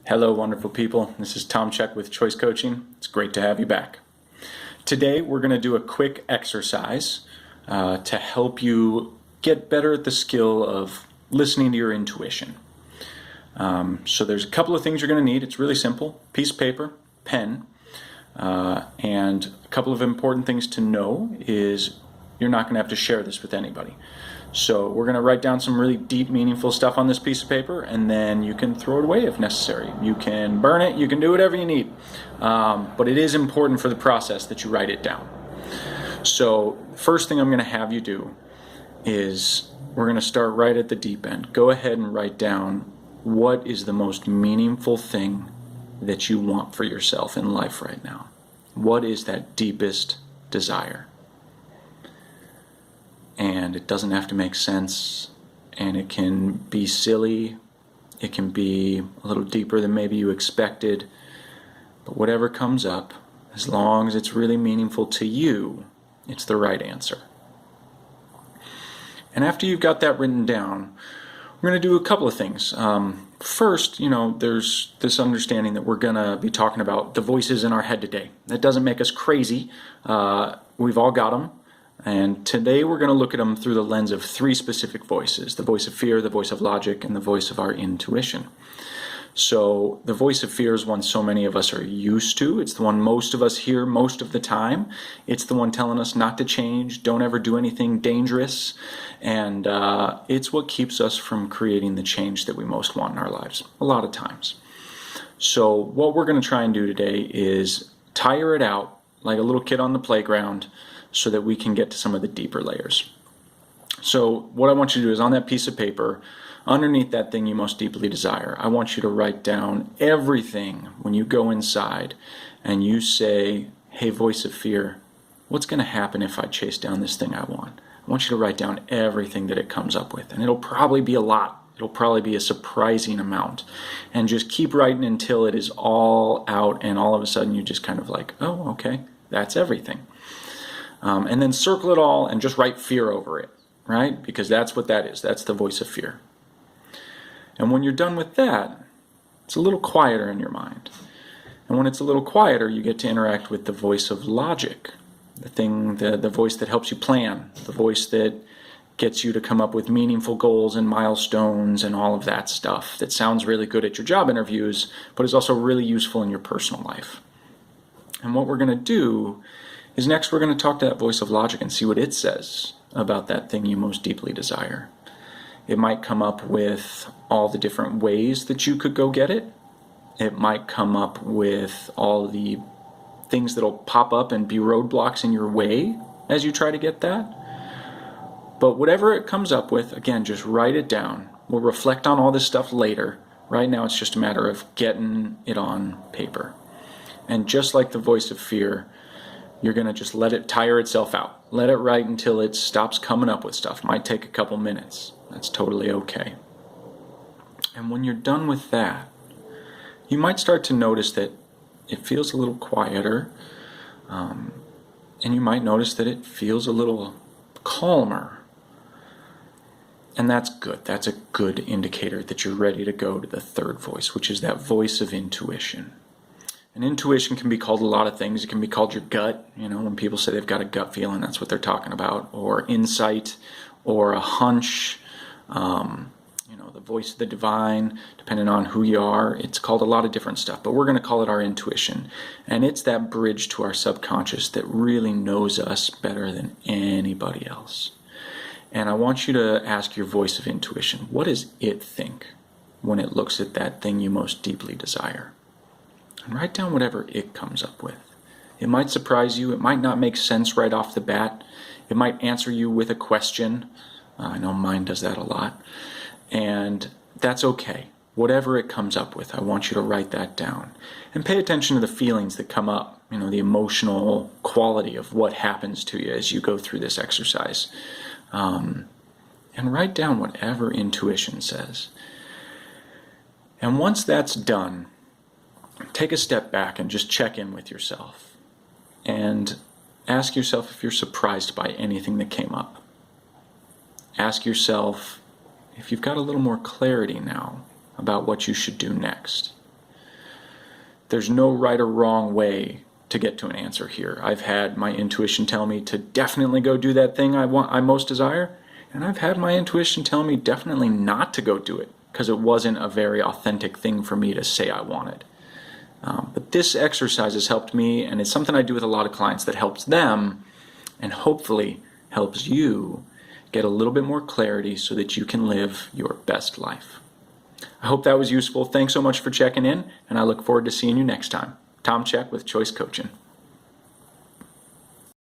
Hello, wonderful people. This is Tom Check with Choice Coaching. It's great to have you back. Today, we're going to do a quick exercise to help you get better at the skill of listening to your intuition. So there's a couple of things you're going to need. It's really simple. Piece of paper, pen, and a couple of important things to know is you're not going to have to share this with anybody. So we're going to write down some really deep, meaningful stuff on this piece of paper, and then you can throw it away if necessary. You can burn it, you can do whatever you need. But it is important for the process that you write it down. So first thing I'm going to have you do is we're going to start right at the deep end. Go ahead and write down what is the most meaningful thing that you want for yourself in life right now. What is that deepest desire? And it doesn't have to make sense, and it can be silly, it can be a little deeper than maybe you expected, but whatever comes up, as long as it's really meaningful to you, it's the right answer. And after you've got that written down, we're going to do a couple of things. First, there's this understanding that we're going to be talking about the voices in our head today. That doesn't make us crazy. We've all got them. And today we're going to look at them through the lens of three specific voices: the voice of fear, the voice of logic, and the voice of our intuition. So the voice of fear is one so many of us are used to. It's the one most of us hear most of the time. It's the one telling us not to change, don't ever do anything dangerous, and it's what keeps us from creating the change that we most want in our lives, a lot of times. So what we're going to try and do today is tire it out like a little kid on the playground, so that we can get to some of the deeper layers. So what I want you to do is on that piece of paper, underneath that thing you most deeply desire, I want you to write down everything when you go inside and you say, hey, voice of fear, what's going to happen if I chase down this thing I want? I want you to write down everything that it comes up with. And it'll probably be a lot. It'll probably be a surprising amount. And just keep writing until it is all out, and all of a sudden you just kind of like, oh, okay, that's everything. And then circle it all and just write fear over it, right? Because that's what that is. That's the voice of fear. And when you're done with that, it's a little quieter in your mind. And when it's a little quieter, you get to interact with the voice of logic, the voice that helps you plan, the voice that gets you to come up with meaningful goals and milestones and all of that stuff that sounds really good at your job interviews, but is also really useful in your personal life. And what we're going to do is next we're going to talk to that voice of logic and see what it says about that thing you most deeply desire. It might come up with all the different ways that you could go get it. It might come up with all the things that'll pop up and be roadblocks in your way as you try to get that. But whatever it comes up with, again, just write it down. We'll reflect on all this stuff later. Right now it's just a matter of getting it on paper. And just like the voice of fear, you're going to just let it tire itself out. Let it write until it stops coming up with stuff. Might take a couple minutes. That's totally okay. And when you're done with that, you might start to notice that it feels a little quieter, and you might notice that it feels a little calmer. And that's good. That's a good indicator that you're ready to go to the third voice, which is that voice of intuition. And intuition can be called a lot of things. It can be called your gut. When people say they've got a gut feeling, that's what they're talking about. Or insight, or a hunch, the voice of the divine, depending on who you are. It's called a lot of different stuff, but we're going to call it our intuition. And it's that bridge to our subconscious that really knows us better than anybody else. And I want you to ask your voice of intuition, what does it think when it looks at that thing you most deeply desire? And write down whatever it comes up with. It might surprise you. It might not make sense right off the bat. It might answer you with a question. I know mine does that a lot. And that's okay. Whatever it comes up with, I want you to write that down. And pay attention to the feelings that come up, the emotional quality of what happens to you as you go through this exercise. And write down whatever intuition says. And once that's done, take a step back and just check in with yourself and ask yourself if you're surprised by anything that came up. Ask yourself if you've got a little more clarity now about what you should do next. There's no right or wrong way to get to an answer here. I've had my intuition tell me to definitely go do that thing I most desire, and I've had my intuition tell me definitely not to go do it because it wasn't a very authentic thing for me to say I wanted. But this exercise has helped me, and it's something I do with a lot of clients that helps them and hopefully helps you get a little bit more clarity so that you can live your best life. I hope that was useful. Thanks so much for checking in, and I look forward to seeing you next time. Tom Check with Choice Coaching.